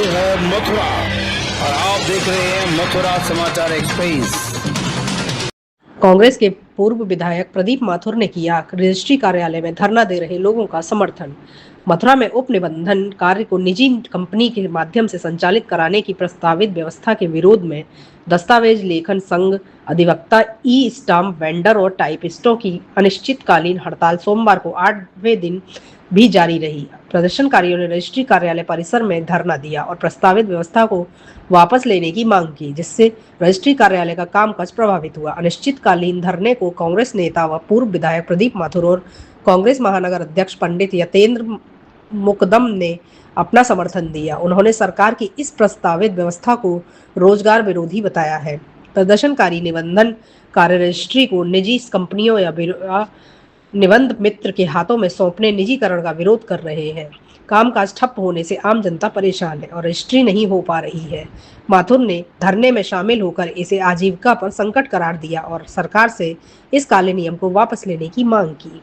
ये है मथुरा और आप देख रहे हैं मथुरा समाचार एक्सप्रेस। कांग्रेस के पूर्व विधायक प्रदीप माथुर ने किया रजिस्ट्री कार्यालय में धरना दे रहे लोगों का समर्थन। मथुरा में उप निबंधन कार्य को निजी कंपनी के माध्यम से संचालित कराने की प्रस्तावित व्यवस्था के विरोध में दस्तावेज लेखन संघ, अधिवक्ता, ई स्टाम्प वेंडर और टाइपिस्टों की अनिश्चितकालीन हड़ताल सोमवार को 8वें दिन भी जारी रही। प्रदर्शनकारियों ने रजिस्ट्री कार्यालय परिसर में धरना दिया और प्रस्तावित व्यवस्था को वापस लेने की मांग की, जिससे रजिस्ट्री कार्यालय का कामकाज प्रभावित हुआ। अनिश्चितकालीन धरने को कांग्रेस नेता व पूर्व विधायक प्रदीप माथुर और कांग्रेस महानगर अध्यक्ष पंडित यतेंद्र मुकदम ने अपना समर्थन दिया। उन्होंने सरकार की इस प्रस्तावित व्यवस्था को रोजगार विरोधी बताया है। प्रदर्शनकारी निबंधन कार्य रजिस्ट्री को निजी कंपनियों या निबंध मित्र के हाथों में सौंपने निजीकरण का विरोध कर रहे हैं। कामकाज ठप होने से आम जनता परेशान है और रजिस्ट्री नहीं हो पा रही है। माथुर ने धरने में शामिल होकर इसे आजीविका पर संकट करार दिया और सरकार से इस काले नियम को वापस लेने की मांग की।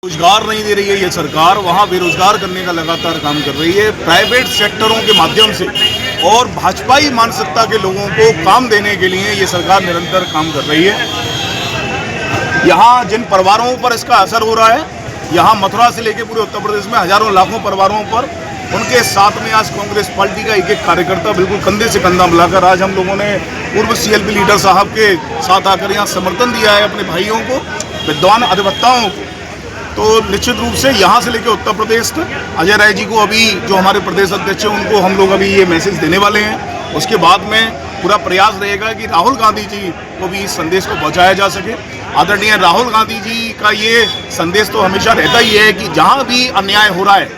रोजगार नहीं दे रही है ये सरकार, वहाँ बेरोजगार करने का लगातार काम कर रही है। प्राइवेट सेक्टरों के माध्यम से और भाजपाई मानसिकता के लोगों को काम देने के लिए ये सरकार निरंतर काम कर रही है। यहाँ जिन परिवारों पर इसका असर हो रहा है, यहाँ मथुरा से लेकर पूरे उत्तर प्रदेश में हजारों लाखों परिवारों पर, उनके साथ में आज कांग्रेस पार्टी का एक एक कार्यकर्ता बिल्कुल कंधे से कंधा मिलाकर आज हम लोगों ने पूर्व सीएलपी लीडर साहब के साथ आकर यहाँ समर्थन दिया है अपने भाइयों को, विद्वान अधिवक्ताओं को। तो निश्चित रूप से यहाँ से लेकर उत्तर प्रदेश तक अजय राय जी को अभी जो हमारे प्रदेश अध्यक्ष हैं उनको हम लोग अभी ये मैसेज देने वाले हैं। उसके बाद में पूरा प्रयास रहेगा कि राहुल गांधी जी को भी इस संदेश को पहुँचाया जा सके। आदरणीय राहुल गांधी जी का ये संदेश तो हमेशा रहता ही है कि जहाँ भी अन्याय हो रहा है,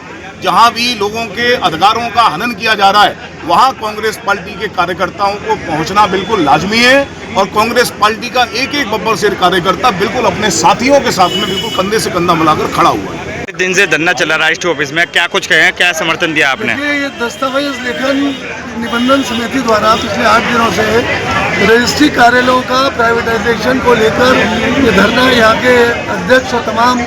जहाँ भी लोगों के अधिकारों का हनन किया जा रहा है, वहाँ कांग्रेस पार्टी के कार्यकर्ताओं को पहुँचना बिल्कुल लाजमी है। और कांग्रेस पार्टी का एक एक बब्बर शेर कार्यकर्ता बिल्कुल अपने साथियों के साथ में बिल्कुल कंधे से कंधा मिलाकर खड़ा हुआ है। दिन से धरना चला राष्ट्रीय ऑफिस में, क्या कुछ कहें, क्या समर्थन दिया आपने? ये दस्तावेज लेखन निबंधन समिति द्वारा पिछले 8 दिनों से रजिस्ट्री कार्यालयों का प्राइवेटाइजेशन को लेकर ये धरना यहाँ के अध्यक्ष और तमाम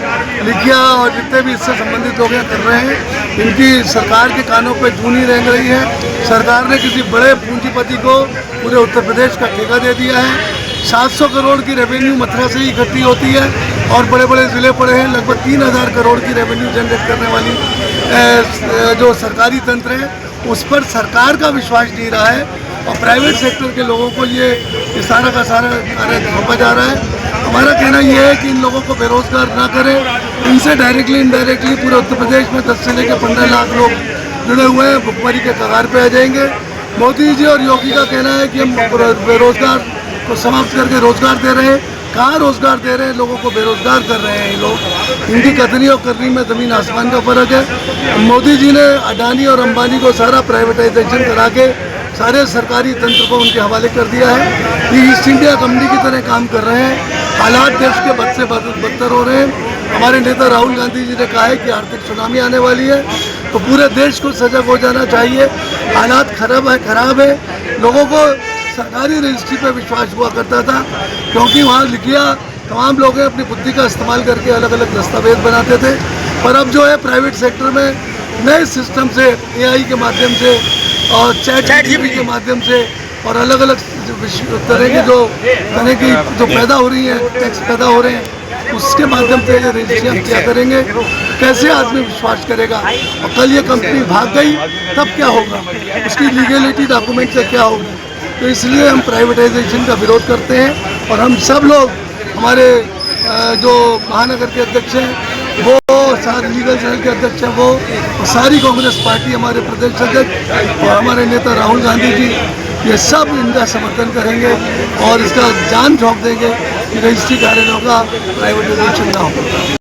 लिखिया और जितने भी इससे संबंधित लोग कर रहे हैं। इनकी सरकार के कानों पे जूं नहीं रेंग रही है। सरकार ने किसी बड़े पूंजीपति को पूरे उत्तर प्रदेश का ठेका दे दिया है। 700 करोड़ की रेवेन्यू मथुरा से ही इकट्ठी होती है और बड़े बड़े ज़िले पड़े हैं। लगभग 3000 करोड़ की रेवेन्यू जनरेट करने वाली जो सरकारी तंत्र है उस पर सरकार का विश्वास नहीं रहा है और प्राइवेट सेक्टर के लोगों को ये सारा का सारा कार्य सौंपा जा रहा है। हमारा कहना ये है कि इन लोगों को बेरोजगार ना करें। इनसे डायरेक्टली इनडायरेक्टली पूरे उत्तर प्रदेश में 10 से लेकर 15 लाख लोग जुड़े हुए हैं, भुखमरी के कगार पे आ जाएंगे। मोदी जी और योगी का कहना है कि हम बेरोजगार को समाप्त करके रोजगार दे रहे हैं। कहाँ रोजगार दे रहे हैं, लोगों को बेरोजगार कर रहे हैं ये लोग। इनकी कथनी और करनी में ज़मीन आसमान का फर्क है। मोदी जी ने अडानी और अंबानी को सारा प्राइवेटाइजेशन करा के सारे सरकारी तंत्र को उनके हवाले कर दिया है। ये ईस्ट इंडिया कंपनी की तरह काम कर रहे हैं। हालात देश के बद से बदतर हो रहे हैं। हमारे नेता राहुल गांधी जी ने कहा है कि आर्थिक सुनामी आने वाली है, तो पूरे देश को सजग हो जाना चाहिए। हालात खराब है। लोगों को सरकारी रजिस्ट्री पर विश्वास हुआ करता था क्योंकि वहाँ लिखिया तमाम लोग अपनी बुद्धि का इस्तेमाल करके अलग अलग दस्तावेज बनाते थे। पर अब जो है प्राइवेट सेक्टर में नए सिस्टम से AI के माध्यम से और चैट जीपीटी के माध्यम से और अलग अलग तरह की जो पैदा हो रही है, टैक्स पैदा हो रहे हैं, उसके माध्यम से ये रजिस्ट्री हम क्या करेंगे, कैसे आदमी विश्वास करेगा। और कल ये कंपनी भाग गई तब क्या होगा, उसकी लीगलिटी डॉक्यूमेंट से क्या होगी। तो इसलिए हम प्राइवेटाइजेशन का विरोध करते हैं और हम सब लोग, हमारे जो महानगर के अध्यक्ष हैं वो, सारे लीगल सेल के अध्यक्ष हैं वो, सारी कांग्रेस पार्टी, हमारे प्रदेश अध्यक्ष और हमारे नेता राहुल गांधी जी, ये सब इनका समर्थन करेंगे और इसका जान झोंक देंगे कि रजिस्ट्री कार्यालयों का प्राइवेटाइजेशन ना हो।